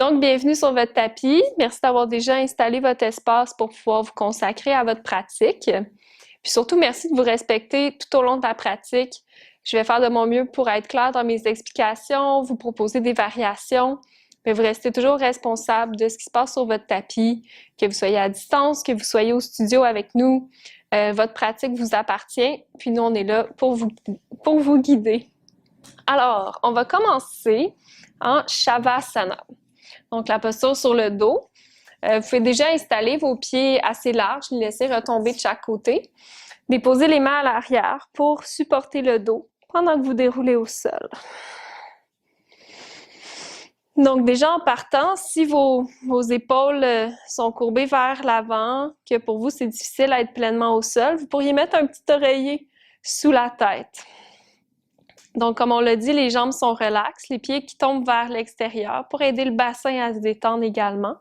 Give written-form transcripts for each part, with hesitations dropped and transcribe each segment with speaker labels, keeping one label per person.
Speaker 1: Donc, bienvenue sur votre tapis. Merci d'avoir déjà installé votre espace pour pouvoir vous consacrer à votre pratique. Puis surtout, merci de vous respecter tout au long de la pratique. Je vais faire de mon mieux pour être claire dans mes explications, vous proposer des variations, mais vous restez toujours responsable de ce qui se passe sur votre tapis, que vous soyez à distance, que vous soyez au studio avec nous. Votre pratique vous appartient, puis nous, on est là pour vous guider. Alors, on va commencer en Shavasana. Donc, la posture sur le dos. Vous pouvez déjà installer vos pieds assez larges, les laisser retomber de chaque côté. Déposez les mains à l'arrière pour supporter le dos pendant que vous déroulez au sol. Donc, déjà en partant, si vos épaules sont courbées vers l'avant, que pour vous c'est difficile à être pleinement au sol, vous pourriez mettre un petit oreiller sous la tête. Donc, comme on l'a dit, les jambes sont relaxes, les pieds qui tombent vers l'extérieur pour aider le bassin à se détendre également.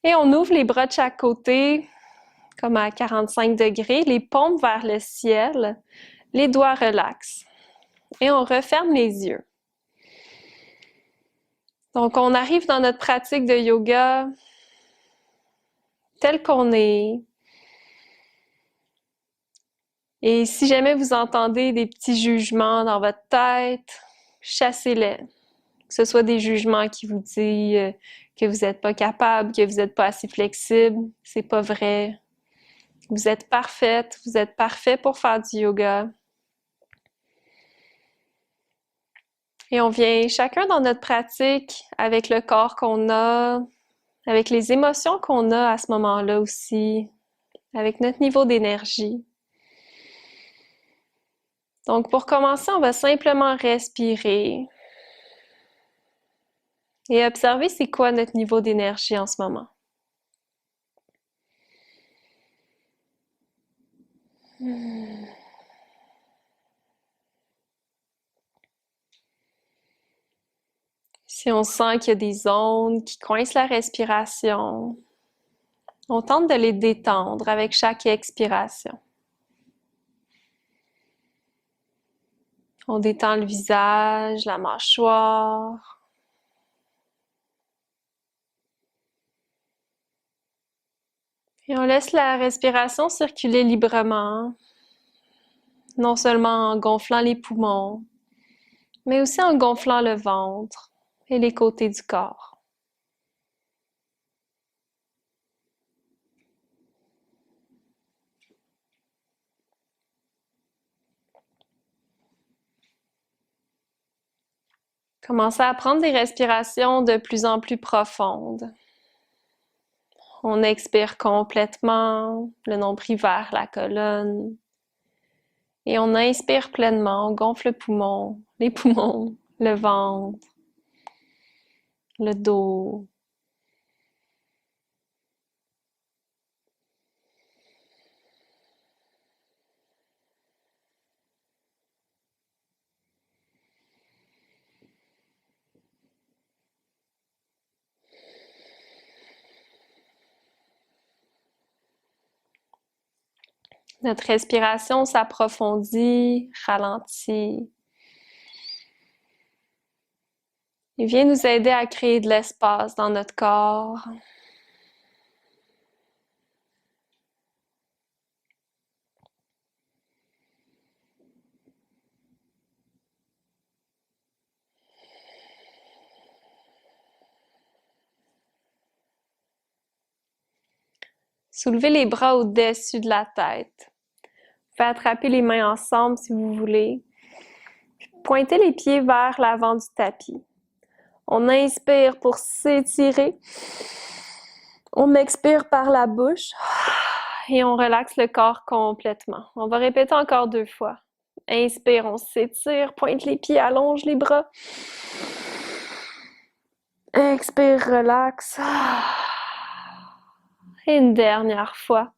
Speaker 1: Et on ouvre les bras de chaque côté, comme à 45 degrés, les paumes vers le ciel, les doigts relaxent. Et on referme les yeux. Donc, on arrive dans notre pratique de yoga tel qu'on est. Et si jamais vous entendez des petits jugements dans votre tête, chassez-les. Que ce soit des jugements qui vous disent que vous n'êtes pas capable, que vous n'êtes pas assez flexible, c'est pas vrai. Vous êtes parfaite, vous êtes parfait pour faire du yoga. Et on vient chacun dans notre pratique avec le corps qu'on a, avec les émotions qu'on a à ce moment-là aussi, avec notre niveau d'énergie. Donc pour commencer, on va simplement respirer et observer c'est quoi notre niveau d'énergie en ce moment. Si on sent qu'il y a des zones qui coincent la respiration, on tente de les détendre avec chaque expiration. On détend le visage, la mâchoire. Et on laisse la respiration circuler librement, non seulement en gonflant les poumons, mais aussi en gonflant le ventre et les côtés du corps. Commencez à prendre des respirations de plus en plus profondes. On expire complètement, le nombril vers la colonne. Et on inspire pleinement, on gonfle les poumons, le ventre, le dos. Notre respiration s'approfondit, ralentit. Il vient nous aider à créer de l'espace dans notre corps. Soulevez les bras au-dessus de la tête. Vous pouvez attraper les mains ensemble si vous voulez. Pointez les pieds vers l'avant du tapis. On inspire pour s'étirer. On expire par la bouche et on relaxe le corps complètement. On va répéter encore 2 fois. Inspire, on s'étire, pointe les pieds, allonge les bras. Expire, relaxe. Et une dernière fois.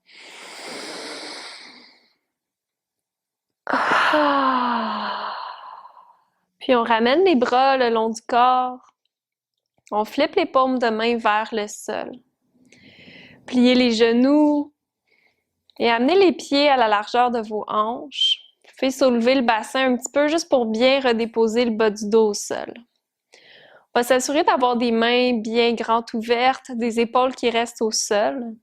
Speaker 1: Puis on ramène les bras le long du corps. On flippe les paumes de main vers le sol. Pliez les genoux et amenez les pieds à la largeur de vos hanches. Vous pouvez soulever le bassin un petit peu juste pour bien redéposer le bas du dos au sol. On va s'assurer d'avoir des mains bien grandes ouvertes, des épaules qui restent au sol.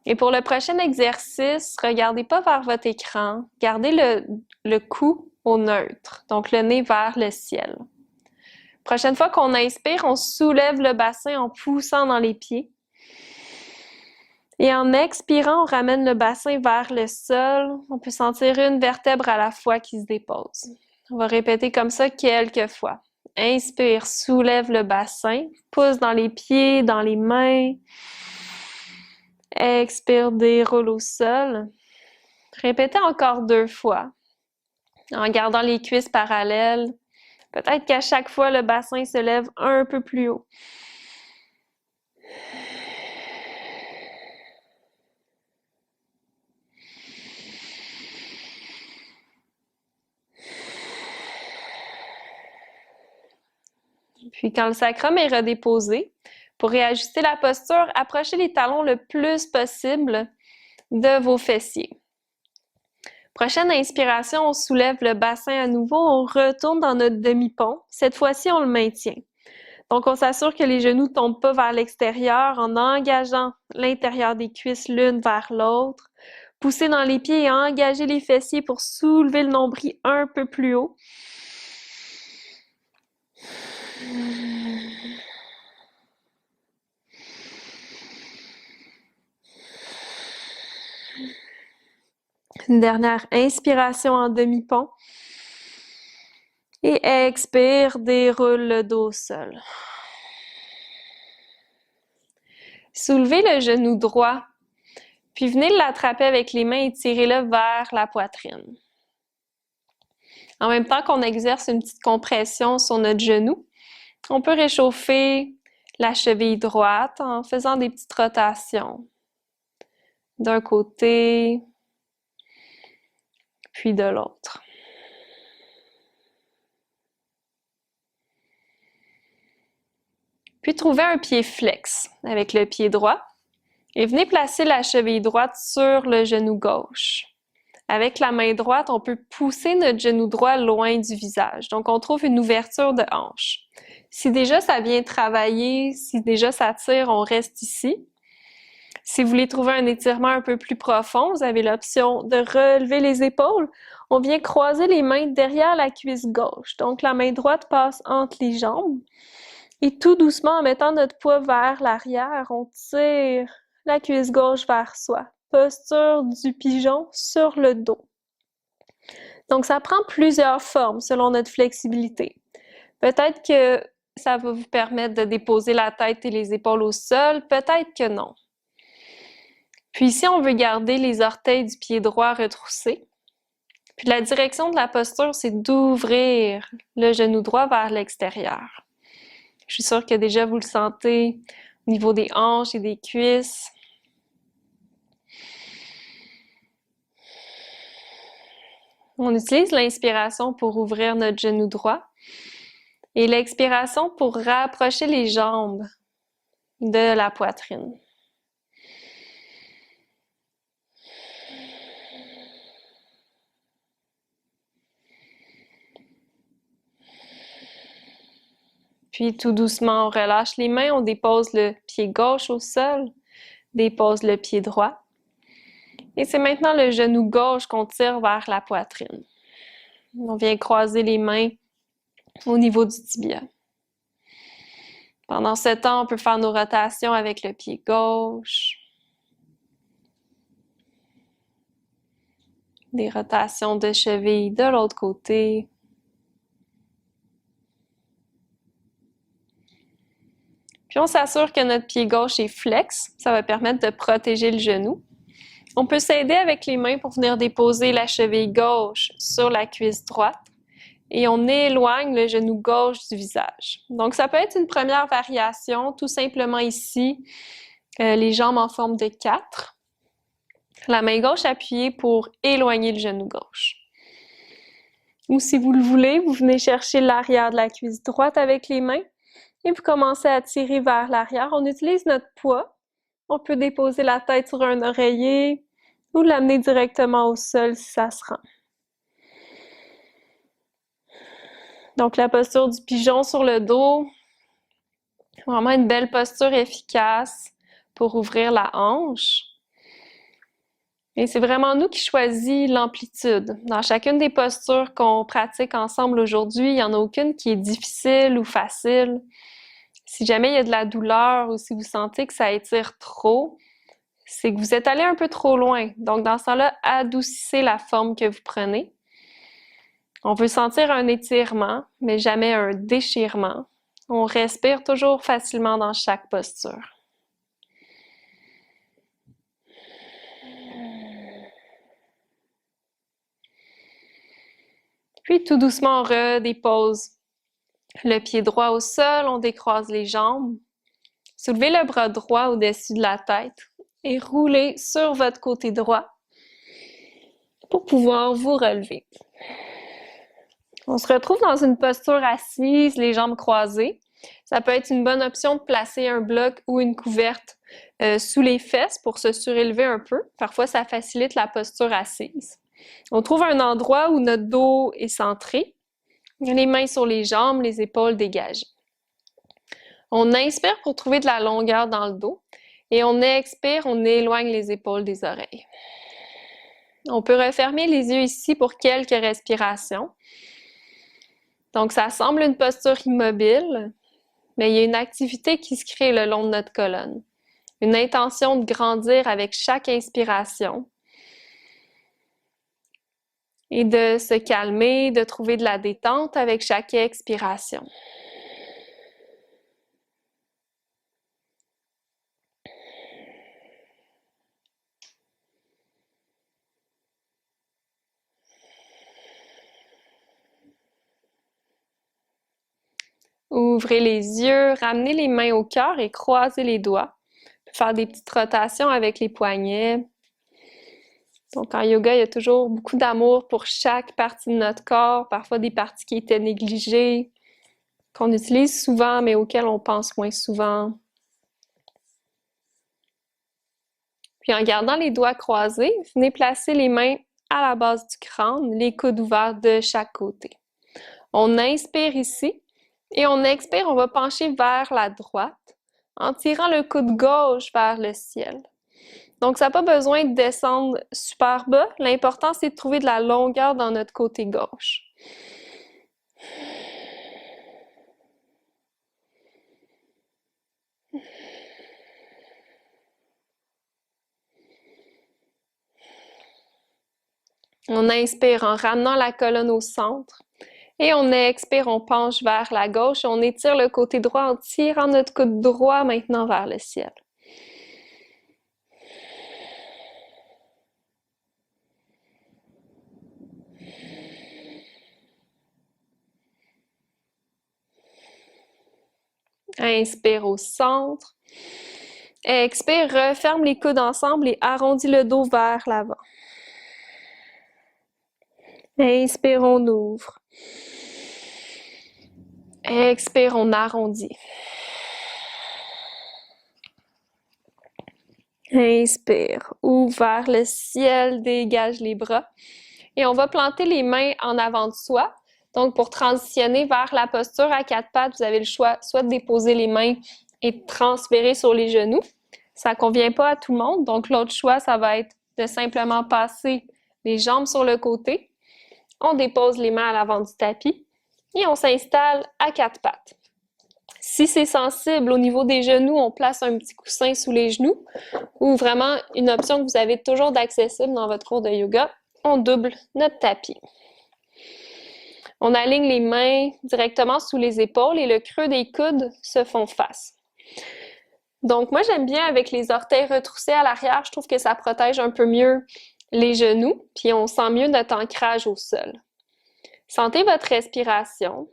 Speaker 1: Et pour le prochain exercice, regardez pas vers votre écran. Gardez le cou au neutre, donc le nez vers le ciel. Prochaine fois qu'on inspire, on soulève le bassin en poussant dans les pieds. Et en expirant, on ramène le bassin vers le sol. On peut sentir une vertèbre à la fois qui se dépose. On va répéter comme ça quelques fois. Inspire, soulève le bassin, pousse dans les pieds, dans les mains. Expire, déroule au sol. Répétez encore 2 fois en gardant les cuisses parallèles. Peut-être qu'à chaque fois, le bassin se lève un peu plus haut. Puis quand le sacrum est redéposé, pour réajuster la posture, approchez les talons le plus possible de vos fessiers. Prochaine inspiration, on soulève le bassin à nouveau, on retourne dans notre demi-pont. Cette fois-ci, on le maintient. Donc, on s'assure que les genoux ne tombent pas vers l'extérieur en engageant l'intérieur des cuisses l'une vers l'autre. Poussez dans les pieds et engagez les fessiers pour soulever le nombril un peu plus haut. Une dernière inspiration en demi-pont. Et expire, déroule le dos au sol. Soulevez le genou droit, puis venez l'attraper avec les mains et tirez-le vers la poitrine. En même temps qu'on exerce une petite compression sur notre genou, on peut réchauffer la cheville droite en faisant des petites rotations d'un côté, puis de l'autre. Puis trouvez un pied flex avec le pied droit et venez placer la cheville droite sur le genou gauche. Avec la main droite, on peut pousser notre genou droit loin du visage. Donc, on trouve une ouverture de hanche. Si déjà ça vient travailler, si déjà ça tire, on reste ici. Si vous voulez trouver un étirement un peu plus profond, vous avez l'option de relever les épaules. On vient croiser les mains derrière la cuisse gauche. Donc, la main droite passe entre les jambes. Et tout doucement, en mettant notre poids vers l'arrière, on tire la cuisse gauche vers soi. Posture du pigeon sur le dos. Donc, ça prend plusieurs formes selon notre flexibilité. Peut-être que ça va vous permettre de déposer la tête et les épaules au sol, peut-être que non. Puis ici, on veut garder les orteils du pied droit retroussés. Puis la direction de la posture, c'est d'ouvrir le genou droit vers l'extérieur. Je suis sûre que déjà vous le sentez au niveau des hanches et des cuisses. On utilise l'inspiration pour ouvrir notre genou droit et l'expiration pour rapprocher les jambes de la poitrine. Puis tout doucement, on relâche les mains, on dépose le pied gauche au sol, dépose le pied droit. Et c'est maintenant le genou gauche qu'on tire vers la poitrine. On vient croiser les mains au niveau du tibia. Pendant ce temps, on peut faire nos rotations avec le pied gauche. Des rotations de cheville de l'autre côté. Puis on s'assure que notre pied gauche est flex. Ça va permettre de protéger le genou. On peut s'aider avec les mains pour venir déposer la cheville gauche sur la cuisse droite. Et on éloigne le genou gauche du visage. Donc, ça peut être une première variation, tout simplement ici, les jambes en forme de 4. La main gauche appuyée pour éloigner le genou gauche. Ou si vous le voulez, vous venez chercher l'arrière de la cuisse droite avec les mains et vous commencez à tirer vers l'arrière. On utilise notre poids. On peut déposer la tête sur un oreiller ou l'amener directement au sol si ça se rend. Donc, la posture du pigeon sur le dos, Vraiment une belle posture efficace pour ouvrir la hanche. Et c'est vraiment nous qui choisissons l'amplitude. Dans chacune des postures qu'on pratique ensemble aujourd'hui, il n'y en a aucune qui est difficile ou facile. Si jamais il y a de la douleur ou si vous sentez que ça étire trop, c'est que vous êtes allé un peu trop loin. Donc, dans ce temps-là, adoucissez la forme que vous prenez. On veut sentir un étirement, mais jamais un déchirement. On respire toujours facilement dans chaque posture. Puis, tout doucement, on redépose le pied droit au sol, on décroise les jambes. Soulevez le bras droit au-dessus de la tête et roulez sur votre côté droit pour pouvoir vous relever. On se retrouve dans une posture assise, les jambes croisées. Ça peut être une bonne option de placer un bloc ou une couverte sous les fesses pour se surélever un peu. Parfois, ça facilite la posture assise. On trouve un endroit où notre dos est centré, les mains sur les jambes, les épaules dégagées. On inspire pour trouver de la longueur dans le dos et on expire, on éloigne les épaules des oreilles. On peut refermer les yeux ici pour quelques respirations. Donc, ça semble une posture immobile, mais il y a une activité qui se crée le long de notre colonne. Une intention de grandir avec chaque inspiration et de se calmer, de trouver de la détente avec chaque expiration. Ouvrez les yeux, ramenez les mains au cœur et croisez les doigts. Faire des petites rotations avec les poignets. Donc, en yoga, il y a toujours beaucoup d'amour pour chaque partie de notre corps, parfois des parties qui étaient négligées, qu'on utilise souvent, mais auxquelles on pense moins souvent. Puis, en gardant les doigts croisés, venez placer les mains à la base du crâne, les coudes ouverts de chaque côté. On inspire ici et on expire, on va pencher vers la droite en tirant le coude gauche vers le ciel. Donc, ça n'a pas besoin de descendre super bas. L'important, c'est de trouver de la longueur dans notre côté gauche. On inspire en ramenant la colonne au centre. Et on expire, on penche vers la gauche. On étire le côté droit en tirant notre coude droit maintenant vers le ciel. Inspire au centre. Expire, referme les coudes ensemble et arrondis le dos vers l'avant. Inspire, on ouvre. Expire, on arrondit. Inspire, ouvre vers le ciel, dégage les bras. Et on va planter les mains en avant de soi. Donc, pour transitionner vers la posture à quatre pattes, vous avez le choix soit de déposer les mains et de transférer sur les genoux. Ça ne convient pas à tout le monde. Donc, l'autre choix, ça va être de simplement passer les jambes sur le côté. On dépose les mains à l'avant du tapis et on s'installe à quatre pattes. Si c'est sensible au niveau des genoux, on place un petit coussin sous les genoux ou vraiment une option que vous avez toujours d'accessible dans votre cours de yoga, on double notre tapis. On aligne les mains directement sous les épaules et le creux des coudes se font face. Donc, moi, j'aime bien avec les orteils retroussés à l'arrière. Je trouve que ça protège un peu mieux les genoux, puis on sent mieux notre ancrage au sol. Sentez votre respiration.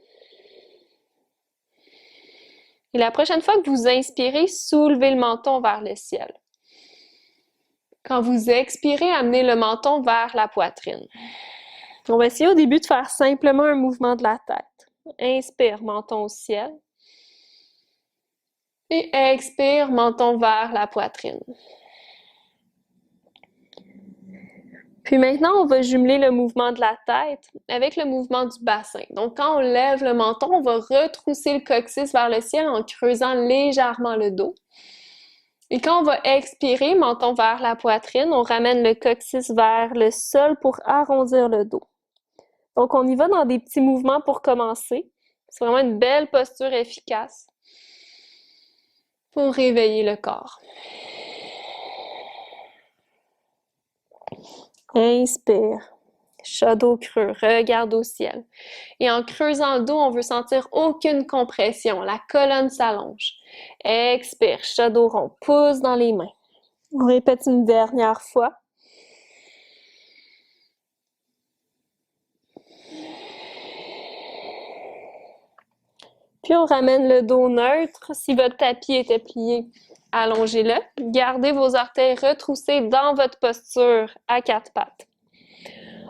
Speaker 1: Et la prochaine fois que vous inspirez, soulevez le menton vers le ciel. Quand vous expirez, amenez le menton vers la poitrine. On va essayer au début de faire simplement un mouvement de la tête. Inspire, menton au ciel. Et expire, menton vers la poitrine. Puis maintenant, on va jumeler le mouvement de la tête avec le mouvement du bassin. Donc, quand on lève le menton, on va retrousser le coccyx vers le ciel en creusant légèrement le dos. Et quand on va expirer, menton vers la poitrine, on ramène le coccyx vers le sol pour arrondir le dos. Donc, on y va dans des petits mouvements pour commencer. C'est vraiment une belle posture efficace pour réveiller le corps. Inspire. Chat dos creux, regarde au ciel. Et en creusant le dos, on veut sentir aucune compression. La colonne s'allonge. Expire, chat dos rond, pouce dans les mains. On répète une dernière fois. Puis on ramène le dos neutre. Si votre tapis était plié, allongez-le. Gardez vos orteils retroussés dans votre posture à quatre pattes.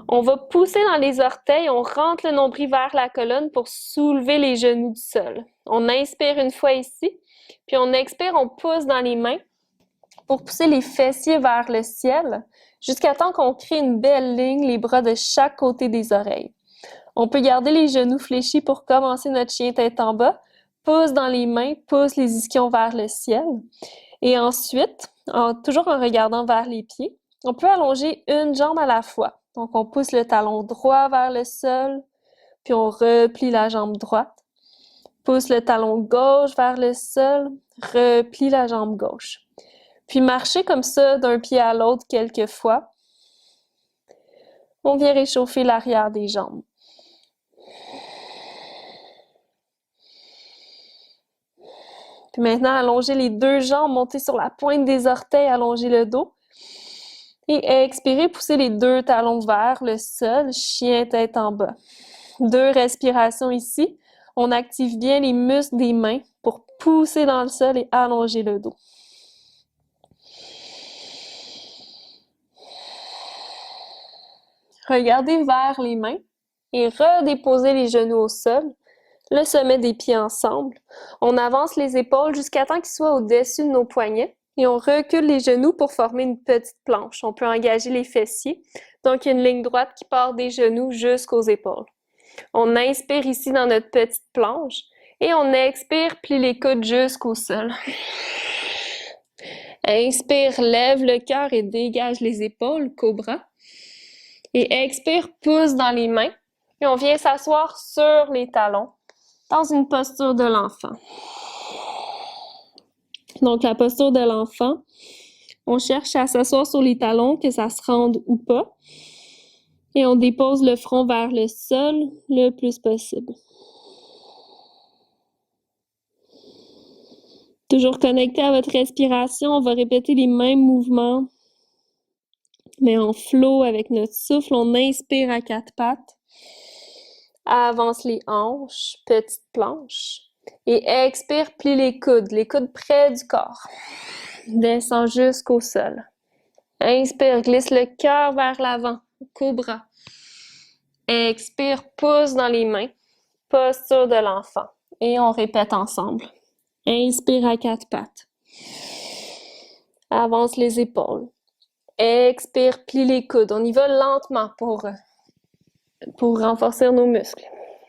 Speaker 1: On va pousser dans les orteils, on rentre le nombril vers la colonne pour soulever les genoux du sol. On inspire une fois ici, puis on expire, on pousse dans les mains pour pousser les fessiers vers le ciel jusqu'à temps qu'on crée une belle ligne, les bras de chaque côté des oreilles. On peut garder les genoux fléchis pour commencer notre chien tête en bas. Pousse dans les mains, pousse les ischions vers le ciel. Et ensuite, toujours en regardant vers les pieds, on peut allonger une jambe à la fois. Donc, on pousse le talon droit vers le sol, puis on replie la jambe droite. Pousse le talon gauche vers le sol, replie la jambe gauche. Puis marcher comme ça d'un pied à l'autre quelques fois. On vient réchauffer l'arrière des jambes. Puis maintenant, allongez les deux jambes, montez sur la pointe des orteils, allongez le dos. Et expirez, poussez les deux talons vers le sol, chien tête en bas. 2 respirations ici. On active bien les muscles des mains pour pousser dans le sol et allonger le dos. Regardez vers les mains et redéposez les genoux au sol, le sommet des pieds ensemble. On avance les épaules jusqu'à temps qu'ils soient au-dessus de nos poignets et on recule les genoux pour former une petite planche. On peut engager les fessiers. Donc, il y a une ligne droite qui part des genoux jusqu'aux épaules. On inspire ici dans notre petite planche et on expire, plie les coudes jusqu'au sol. Inspire, lève le cœur et dégage les épaules, cobra. Et expire, pousse dans les mains. Et on vient s'asseoir sur les talons dans une posture de l'enfant. Donc, la posture de l'enfant, on cherche à s'asseoir sur les talons, que ça se rende ou pas. Et on dépose le front vers le sol le plus possible. Toujours connecté à votre respiration, on va répéter les mêmes mouvements, mais en flow avec notre souffle. On inspire à quatre pattes, avance les hanches, petite planche, et expire, plie les coudes près du corps. Descend jusqu'au sol. Inspire, glisse le cœur vers l'avant, cobra. Expire, pousse dans les mains, posture de l'enfant. Et on répète ensemble. Inspire à quatre pattes. Avance les épaules. Expire, plie les coudes. On y va lentement pour renforcer nos muscles.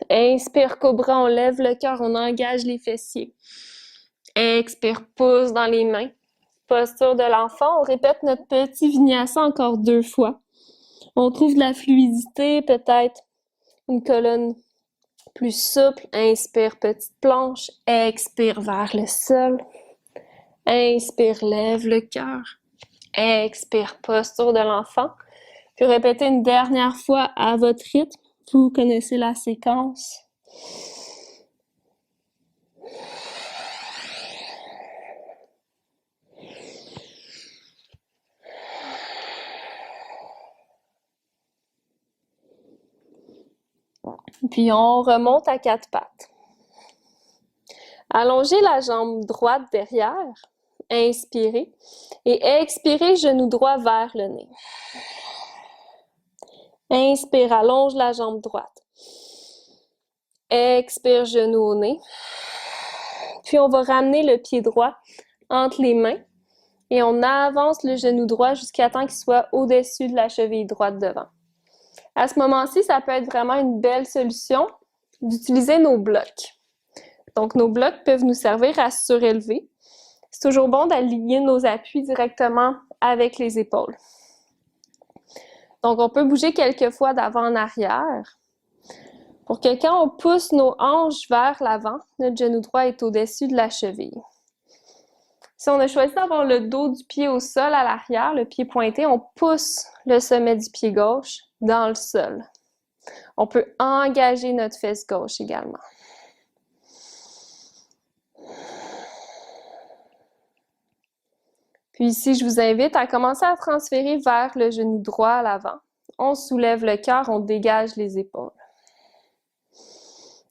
Speaker 1: Inspire, cobra, on lève le cœur, on engage les fessiers. Expire, pousse dans les mains. Posture de l'enfant. On répète notre petit vinyasa encore 2 fois. On trouve de la fluidité, peut-être une colonne plus souple. Inspire, petite planche. Expire vers le sol. Inspire, lève le cœur. Expire, posture de l'enfant. Puis répétez une dernière fois à votre rythme. Vous connaissez la séquence. Puis on remonte à quatre pattes. Allongez la jambe droite derrière. Inspirez. Et expirez, genou droit vers le nez. Inspire, allonge la jambe droite. Expire, genou au nez. Puis on va ramener le pied droit entre les mains et on avance le genou droit jusqu'à temps qu'il soit au-dessus de la cheville droite devant. À ce moment-ci, ça peut être vraiment une belle solution d'utiliser nos blocs. Donc, nos blocs peuvent nous servir à surélever. C'est toujours bon d'aligner nos appuis directement avec les épaules. Donc, on peut bouger quelques fois d'avant en arrière pour que quand on pousse nos hanches vers l'avant, notre genou droit est au-dessus de la cheville. Si on a choisi d'avoir le dos du pied au sol à l'arrière, le pied pointé, on pousse le sommet du pied gauche dans le sol. On peut engager notre fesse gauche également. Puis ici, je vous invite à commencer à transférer vers le genou droit à l'avant. On soulève le cœur, on dégage les épaules.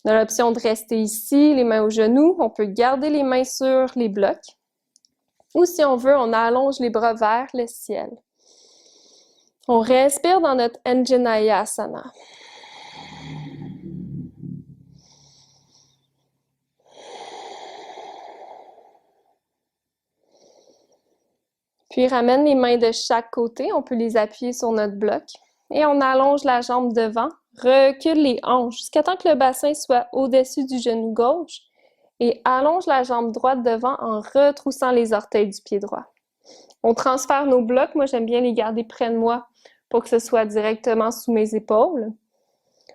Speaker 1: On a l'option de rester ici, les mains aux genoux. On peut garder les mains sur les blocs. Ou si on veut, on allonge les bras vers le ciel. On respire dans notre Anjaneyasana. Puis ramène les mains de chaque côté, on peut les appuyer sur notre bloc. Et on allonge la jambe devant, recule les hanches jusqu'à temps que le bassin soit au-dessus du genou gauche et allonge la jambe droite devant en retroussant les orteils du pied droit. On transfère nos blocs, moi j'aime bien les garder près de moi pour que ce soit directement sous mes épaules.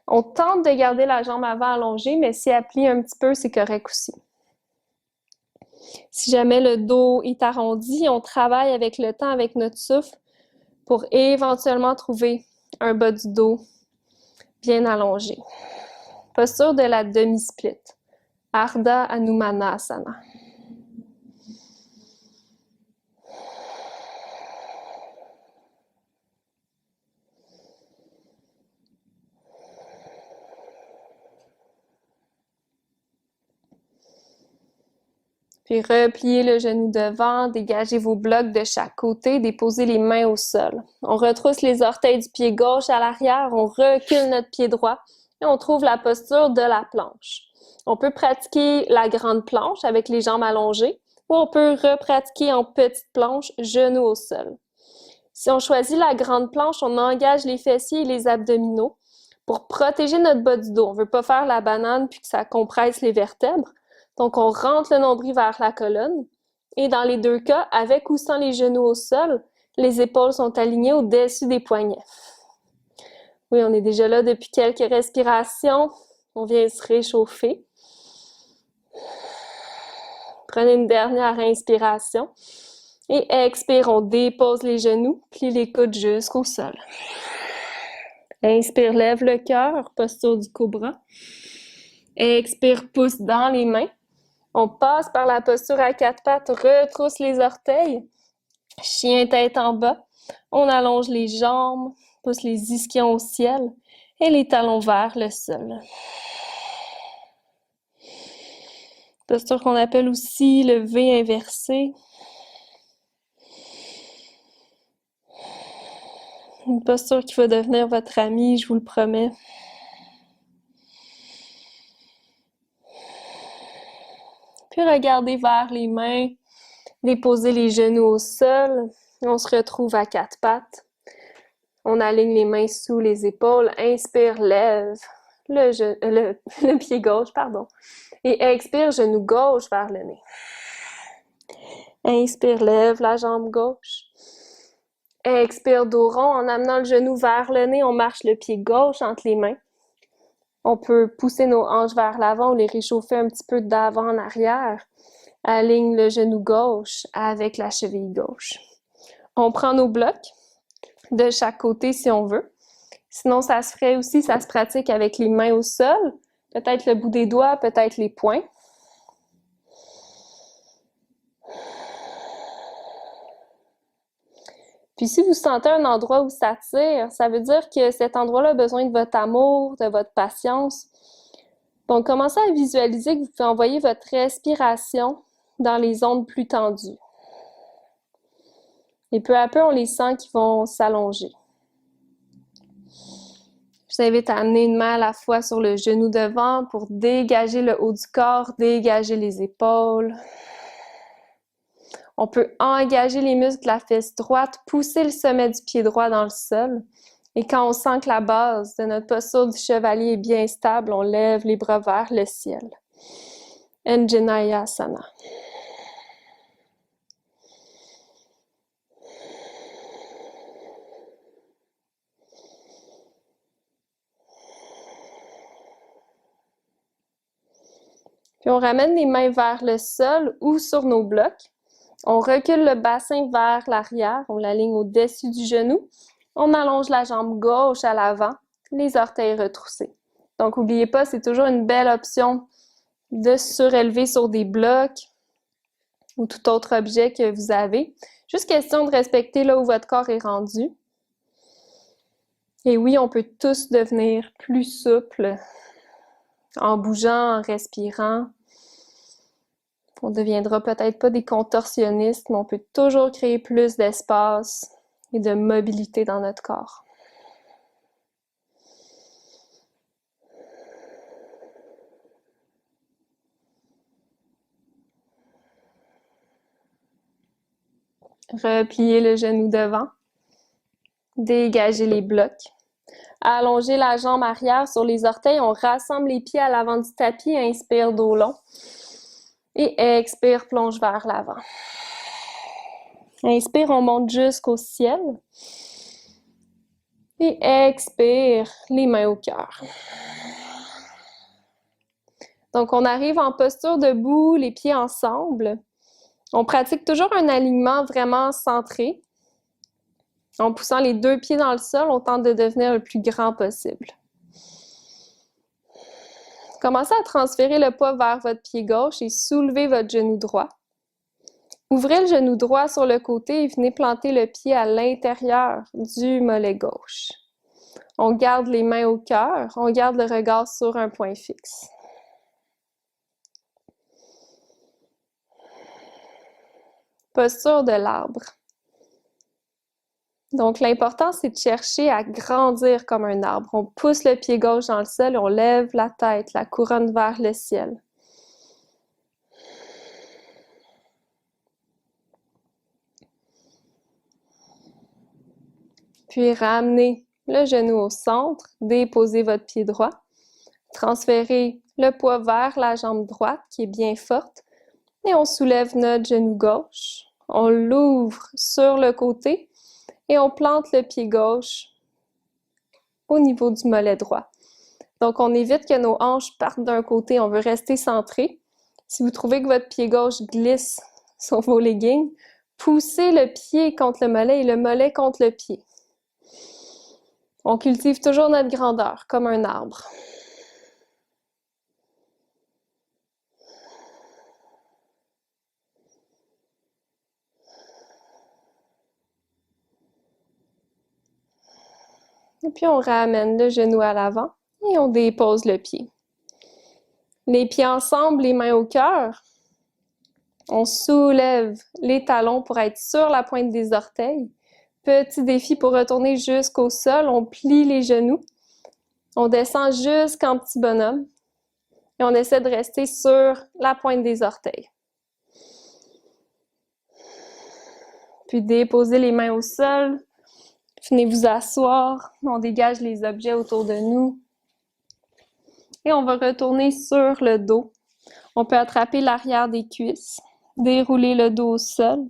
Speaker 1: On tente de garder la jambe avant allongée, mais si elle plie un petit peu, c'est correct aussi. Si jamais le dos est arrondi, on travaille avec le temps, avec notre souffle, pour éventuellement trouver un bas du dos bien allongé. Posture de la demi-split. Ardha Hanumanasana. Puis repliez le genou devant, dégagez vos blocs de chaque côté, déposez les mains au sol. On retrousse les orteils du pied gauche à l'arrière, on recule notre pied droit et on trouve la posture de la planche. On peut pratiquer la grande planche avec les jambes allongées ou on peut repratiquer en petite planche, genoux au sol. Si on choisit la grande planche, on engage les fessiers et les abdominaux pour protéger notre bas du dos. On ne veut pas faire la banane puis que ça compresse les vertèbres. Donc, on rentre le nombril vers la colonne. Et dans les deux cas, avec ou sans les genoux au sol, les épaules sont alignées au-dessus des poignets. Oui, on est déjà là depuis quelques respirations. On vient se réchauffer. Prenez une dernière inspiration. Et expire, on dépose les genoux, plie les coudes jusqu'au sol. Inspire, lève le cœur, posture du cobra. Expire, pousse dans les mains. On passe par la posture à quatre pattes, retrousse les orteils. Chien tête en bas. On allonge les jambes, pousse les ischions au ciel et les talons vers le sol. Posture qu'on appelle aussi le V inversé. Une posture qui va devenir votre amie, je vous le promets. Puis regardez vers les mains, déposez les genoux au sol. On se retrouve à quatre pattes. On aligne les mains sous les épaules. Inspire, lève le pied gauche, pardon. Et expire, genou gauche vers le nez. Inspire, lève la jambe gauche. Expire, dos rond. En amenant le genou vers le nez, on marche le pied gauche entre les mains. On peut pousser nos hanches vers l'avant ou les réchauffer un petit peu d'avant en arrière. Aligne le genou gauche avec la cheville gauche. On prend nos blocs de chaque côté si on veut. Sinon, ça se ferait aussi, ça se pratique avec les mains au sol. Peut-être le bout des doigts, peut-être les poings. Puis si vous sentez un endroit où ça tire, ça veut dire que cet endroit-là a besoin de votre amour, de votre patience. Donc, commencez à visualiser que vous pouvez envoyer votre respiration dans les zones plus tendues. Et peu à peu, on les sent qui vont s'allonger. Je vous invite à amener une main à la fois sur le genou devant pour dégager le haut du corps, dégager les épaules. On peut engager les muscles de la fesse droite, pousser le sommet du pied droit dans le sol. Et quand on sent que la base de notre posture du chevalier est bien stable, on lève les bras vers le ciel. Anjaneyasana. Puis on ramène les mains vers le sol ou sur nos blocs. On recule le bassin vers l'arrière, on l'aligne au-dessus du genou. On allonge la jambe gauche à l'avant, les orteils retroussés. Donc, n'oubliez pas, c'est toujours une belle option de surélever sur des blocs ou tout autre objet que vous avez. Juste question de respecter là où votre corps est rendu. Et oui, on peut tous devenir plus souple en bougeant, en respirant. On ne deviendra peut-être pas des contorsionnistes, mais on peut toujours créer plus d'espace et de mobilité dans notre corps. Repliez le genou devant. Dégagez les blocs. Allongez la jambe arrière sur les orteils. On rassemble les pieds à l'avant du tapis. Inspire, dos long. Et expire, plonge vers l'avant. Inspire, on monte jusqu'au ciel. Et expire, les mains au cœur. Donc, on arrive en posture debout, les pieds ensemble. On pratique toujours un alignement vraiment centré. En poussant les deux pieds dans le sol, on tente de devenir le plus grand possible. Commencez à transférer le poids vers votre pied gauche et soulevez votre genou droit. Ouvrez le genou droit sur le côté et venez planter le pied à l'intérieur du mollet gauche. On garde les mains au cœur, on garde le regard sur un point fixe. Posture de l'arbre. Donc, l'important, c'est de chercher à grandir comme un arbre. On pousse le pied gauche dans le sol, on lève la tête, la couronne vers le ciel. Puis, ramenez le genou au centre, déposez votre pied droit. Transférez le poids vers la jambe droite qui est bien forte. Et on soulève notre genou gauche. On l'ouvre sur le côté et on plante le pied gauche au niveau du mollet droit. Donc, on évite que nos hanches partent d'un côté. On veut rester centré. Si vous trouvez que votre pied gauche glisse sur vos leggings, poussez le pied contre le mollet et le mollet contre le pied. On cultive toujours notre grandeur, comme un arbre. Et puis, on ramène le genou à l'avant et on dépose le pied. Les pieds ensemble, les mains au cœur. On soulève les talons pour être sur la pointe des orteils. Petit défi pour retourner jusqu'au sol. On plie les genoux. On descend jusqu'en petit bonhomme. Et on essaie de rester sur la pointe des orteils. Puis déposez les mains au sol. Venez vous asseoir. On dégage les objets autour de nous. Et on va retourner sur le dos. On peut attraper l'arrière des cuisses. Dérouler le dos au sol.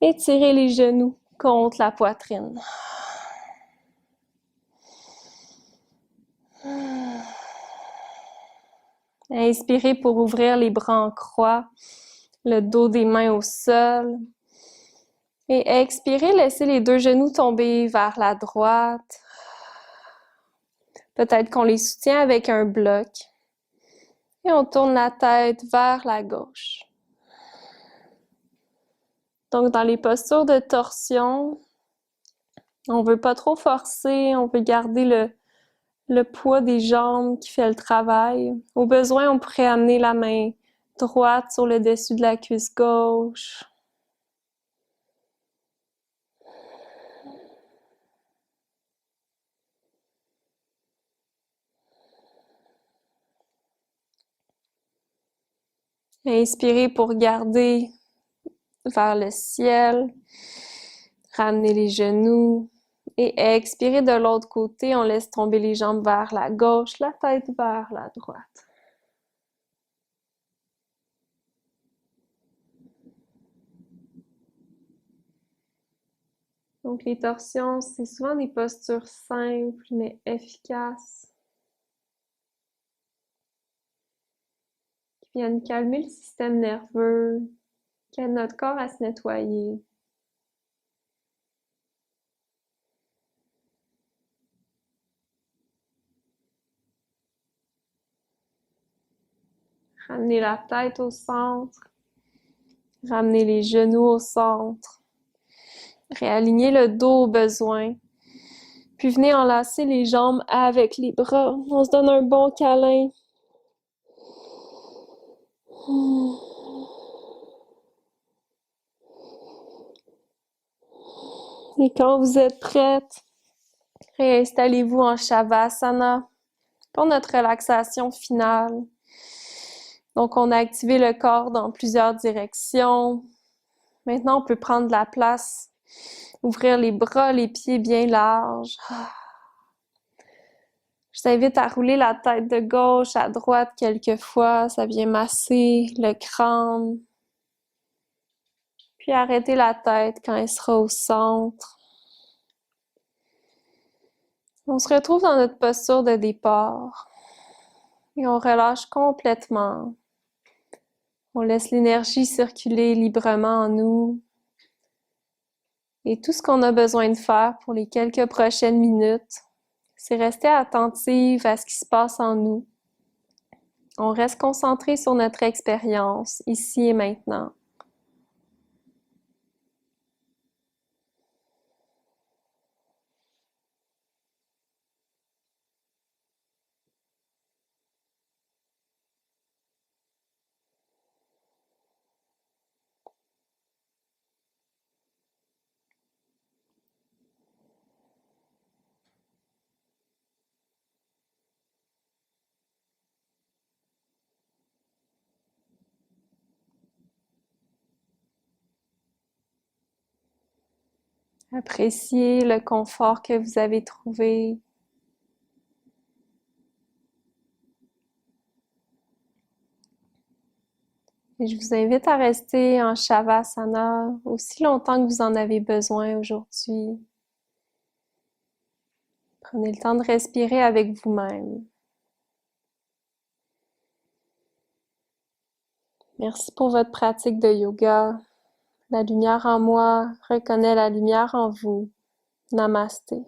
Speaker 1: Étirer les genoux contre la poitrine. Inspirez pour ouvrir les bras en croix, le dos des mains au sol. Et expirez, laissez les deux genoux tomber vers la droite. Peut-être qu'on les soutient avec un bloc. Et on tourne la tête vers la gauche. Donc, dans les postures de torsion, on ne veut pas trop forcer, on veut garder le poids des jambes qui fait le travail. Au besoin, on pourrait amener la main droite sur le dessus de la cuisse gauche. Inspirez pour garder vers le ciel. Ramenez les genoux. Et expirez de l'autre côté. On laisse tomber les jambes vers la gauche, la tête vers la droite. Donc, les torsions, c'est souvent des postures simples, mais efficaces, qui viennent calmer le système nerveux, qui aident notre corps à se nettoyer. Ramenez la tête au centre. Ramenez les genoux au centre. Réalignez le dos au besoin. Puis venez enlacer les jambes avec les bras. On se donne un bon câlin. Et quand vous êtes prête, réinstallez-vous en Shavasana pour notre relaxation finale. Donc, on a activé le corps dans plusieurs directions. Maintenant, on peut prendre de la place, ouvrir les bras, les pieds bien larges. Je t'invite à rouler la tête de gauche à droite quelques fois. Ça vient masser le crâne. Puis arrêtez la tête quand elle sera au centre. On se retrouve dans notre posture de départ. Et on relâche complètement. On laisse l'énergie circuler librement en nous. Et tout ce qu'on a besoin de faire pour les quelques prochaines minutes, c'est rester attentive à ce qui se passe en nous. On reste concentré sur notre expérience, ici et maintenant. Appréciez le confort que vous avez trouvé. Et je vous invite à rester en Shavasana aussi longtemps que vous en avez besoin aujourd'hui. Prenez le temps de respirer avec vous-même. Merci pour votre pratique de yoga. La lumière en moi reconnaît la lumière en vous. Namasté.